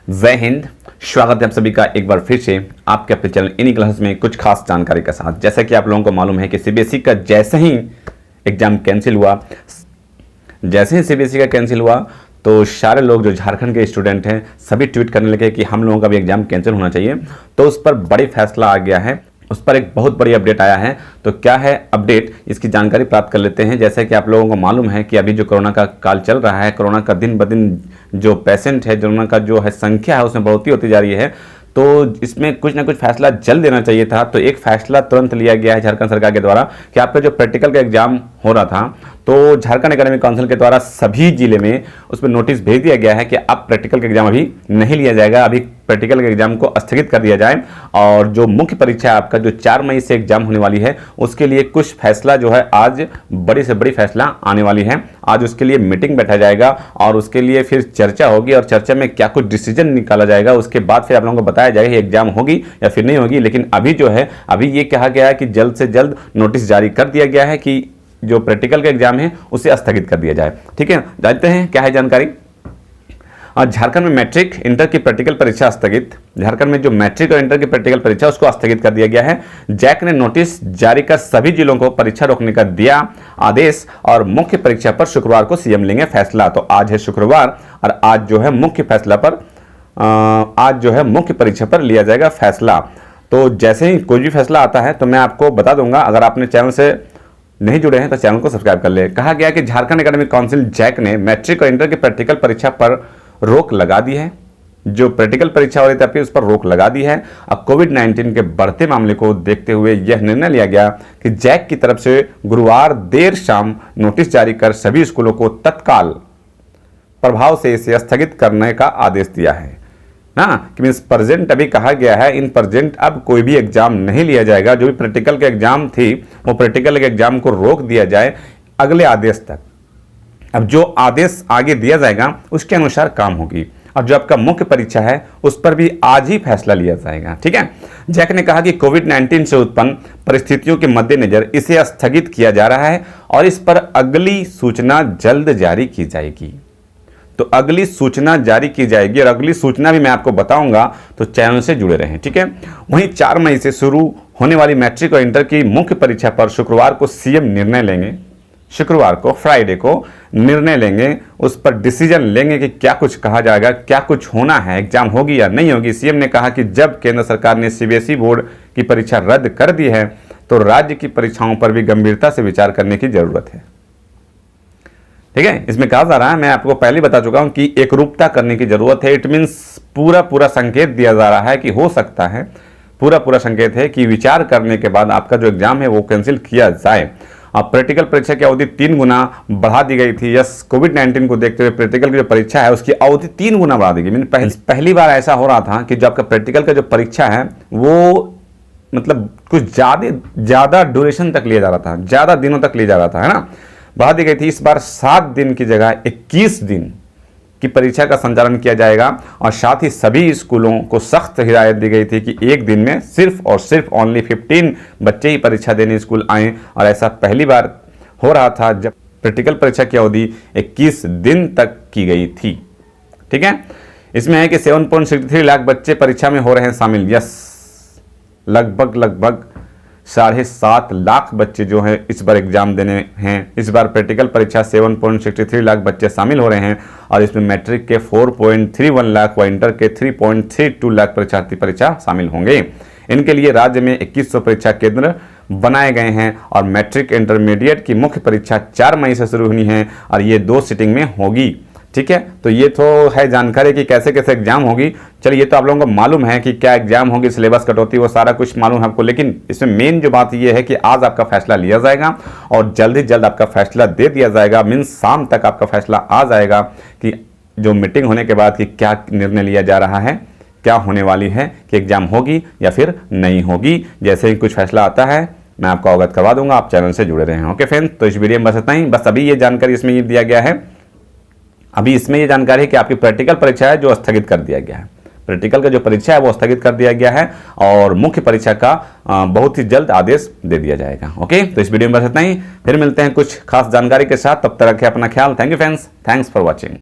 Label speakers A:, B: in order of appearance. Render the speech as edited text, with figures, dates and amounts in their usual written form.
A: जय हिंद। स्वागत है आप सभी का एक बार फिर से आपके अपने चैनल इन्हीं क्लासेस में कुछ खास जानकारी के साथ। जैसा कि आप लोगों को मालूम है कि सीबीएसई का जैसे ही एग्जाम कैंसिल हुआ, तो सारे लोग जो झारखंड के स्टूडेंट हैं सभी ट्वीट करने लगे कि हम लोगों का भी एग्जाम कैंसिल होना चाहिए। तो उस पर बड़ी फैसला आ गया है, उस पर एक बहुत बड़ी अपडेट आया है। तो क्या है अपडेट, इसकी जानकारी प्राप्त कर लेते हैं। जैसे कि आप लोगों को मालूम है कि अभी जो कोरोना का काल चल रहा है, कोरोना का दिन ब दिन जो पेशेंट है, कोरोना का जो है संख्या है उसमें बढ़ोतरी होती जा रही है। तो इसमें कुछ ना कुछ फैसला जल्द लेना चाहिए था। तो एक फैसला तुरंत लिया गया है झारखंड सरकार के द्वारा कि आपका जो प्रैक्टिकल का एग्जाम हो रहा था, तो झारखंड एकेडमिक काउंसिल के द्वारा सभी जिले में उसमें नोटिस भेज दिया गया है कि अब प्रैक्टिकल का एग्जाम अभी नहीं लिया जाएगा, अभी प्रैक्टिकल के एग्जाम को स्थगित कर दिया जाए। और जो मुख्य परीक्षा है आपका जो 4 मई से एग्जाम होने वाली है, उसके लिए कुछ फैसला जो है आज बड़ी से बड़ी फैसला आने वाली है। आज उसके लिए मीटिंग बैठा जाएगा और उसके लिए फिर चर्चा होगी और चर्चा में क्या कुछ डिसीजन निकाला जाएगा। उसके बाद फिर आप लोगों को बताया जाएगा कि एग्जाम होगी या फिर नहीं होगी। लेकिन अभी जो है, अभी ये कहा गया है कि जल्द से जल्द नोटिस जारी कर दिया गया है कि जो प्रैक्टिकल का एग्जाम है उसे स्थगित कर दिया जाए। ठीक है, जानते हैं क्या है जानकारी। झारखंड में मैट्रिक इंटर की प्रैक्टिकल परीक्षा स्थगित। झारखंड में जो मैट्रिक और इंटर की प्रैक्टिकल परीक्षा उसको स्थगित कर दिया गया है। जैक ने नोटिस जारी कर सभी जिलों को परीक्षा रोकने का दिया आदेश और मुख्य परीक्षा पर शुक्रवार को सीएम लेंगे फैसला। तो आज है शुक्रवार और आज जो है मुख्य परीक्षा पर लिया जाएगा फैसला। तो जैसे ही कोई भी फैसला आता है तो मैं आपको बता दूंगा। अगर आपने चैनल से नहीं जुड़े हैं तो चैनल को सब्सक्राइब कर ले। कहा गया कि झारखंड एकेडमिक काउंसिल जैक ने मैट्रिक और इंटर की प्रैक्टिकल परीक्षा पर रोक लगा दी है। जो प्रैक्टिकल परीक्षा हो रही थी उस पर रोक लगा दी है। अब कोविड-19 के बढ़ते मामले को देखते हुए यह निर्णय लिया गया कि जैक की तरफ से गुरुवार देर शाम नोटिस जारी कर सभी स्कूलों को तत्काल प्रभाव से इसे स्थगित करने का आदेश दिया है ना। कि मीन्स प्रेजेंट अभी कहा गया है, इन प्रेजेंट अब कोई भी एग्जाम नहीं लिया जाएगा। जो भी प्रैक्टिकल के एग्जाम थी वो प्रैक्टिकल के एग्जाम को रोक दिया जाए अगले आदेश तक। अब जो आदेश आगे दिया जाएगा उसके अनुसार काम होगी। और जो आपका मुख्य परीक्षा है उस पर भी आज ही फैसला लिया जाएगा। ठीक है, जैक ने कहा कि कोविड-19 से उत्पन्न परिस्थितियों के मद्देनजर इसे स्थगित किया जा रहा है और इस पर अगली सूचना जल्द जारी की जाएगी। तो अगली सूचना जारी की जाएगी और अगली सूचना भी मैं आपको बताऊंगा, तो चैनल से जुड़े रहें। ठीक है, वहीं 4 मई से शुरू होने वाली मैट्रिक और इंटर की मुख्य परीक्षा पर शुक्रवार को सीएम निर्णय लेंगे। शुक्रवार को, फ्राइडे को निर्णय लेंगे, उस पर डिसीजन लेंगे कि क्या कुछ कहा जाएगा, क्या कुछ होना है, एग्जाम होगी या नहीं होगी। सीएम ने कहा कि जब केंद्र सरकार ने सीबीएसई बोर्ड की परीक्षा रद्द कर दी है तो राज्य की परीक्षाओं पर भी गंभीरता से विचार करने की जरूरत है। ठीक है, इसमें कहा जा रहा है, मैं आपको पहले बता चुका हूं कि एकरूपता करने की जरूरत है। इट मीन्स पूरा संकेत दिया जा रहा है कि हो सकता है, पूरा संकेत है कि विचार करने के बाद आपका जो एग्जाम है वो कैंसिल किया जाए। अब प्रैक्टिकल परीक्षा की अवधि 3 गुना बढ़ा दी गई थी। यस, कोविड-19 को देखते हुए प्रैक्टिकल की जो परीक्षा है उसकी अवधि 3 गुना बढ़ा दी गई। पहली बार ऐसा हो रहा था कि जो आपका प्रैक्टिकल का जो परीक्षा है वो मतलब कुछ ज़्यादा ड्यूरेशन तक लिया जा रहा था, ज़्यादा दिनों तक लिया जा रहा था, है ना, बढ़ा दी गई थी। इस बार 7 दिन की जगह 21 दिन की परीक्षा का संचालन किया जाएगा और साथ ही सभी स्कूलों को सख्त हिदायत दी गई थी कि एक दिन में सिर्फ और सिर्फ ओनली 15 बच्चे ही परीक्षा देने स्कूल आएँ। और ऐसा पहली बार हो रहा था जब प्रैक्टिकल परीक्षा की अवधि 21 दिन तक की गई थी। ठीक है, इसमें है कि 7.63 लाख बच्चे परीक्षा में हो रहे हैं शामिल। यस, लगभग 7.5 लाख बच्चे जो हैं इस बार एग्जाम देने हैं। इस बार प्रैक्टिकल परीक्षा 7.63 लाख बच्चे शामिल हो रहे हैं और इसमें मैट्रिक के 4.31 लाख व इंटर के 3.32 लाख परीक्षार्थी परीक्षा शामिल होंगे। इनके लिए राज्य में 2100 परीक्षा केंद्र बनाए गए हैं और मैट्रिक इंटरमीडिएट की मुख्य परीक्षा 4 मई से शुरू होनी है और ये 2 सिटिंग में होगी। ठीक है, तो ये तो है जानकारी कि कैसे कैसे एग्जाम होगी। चलिए, ये तो आप लोगों को मालूम है कि क्या एग्जाम होगी, सिलेबस कटौती, वो सारा कुछ मालूम है आपको। लेकिन इसमें मेन जो बात ये है कि आज आपका फैसला लिया जाएगा और जल्द ही जल्द आपका फैसला दे दिया जाएगा। मीन्स शाम तक आपका फैसला आ जाएगा कि जो मीटिंग होने के बाद कि क्या निर्णय लिया जा रहा है, क्या होने वाली है, कि एग्जाम होगी या फिर नहीं होगी। जैसे ही कुछ फैसला आता है मैं आपको अवगत करवा दूंगा, आप चैनल से जुड़े रहें। ओके फ्रेंड, तो इस वीडियो में बस इतना ही। बस अभी ये जानकारी इसमें ये दिया गया है, अभी इसमें ये जानकारी है कि आपकी प्रैक्टिकल परीक्षा है जो स्थगित कर दिया गया है। प्रैक्टिकल का जो परीक्षा है वो स्थगित कर दिया गया है और मुख्य परीक्षा का बहुत ही जल्द आदेश दे दिया जाएगा। ओके, तो इस वीडियो में बस इतना ही। फिर मिलते हैं कुछ खास जानकारी के साथ, तब तक रखें अपना ख्याल। Thank you friends, thanks for watching.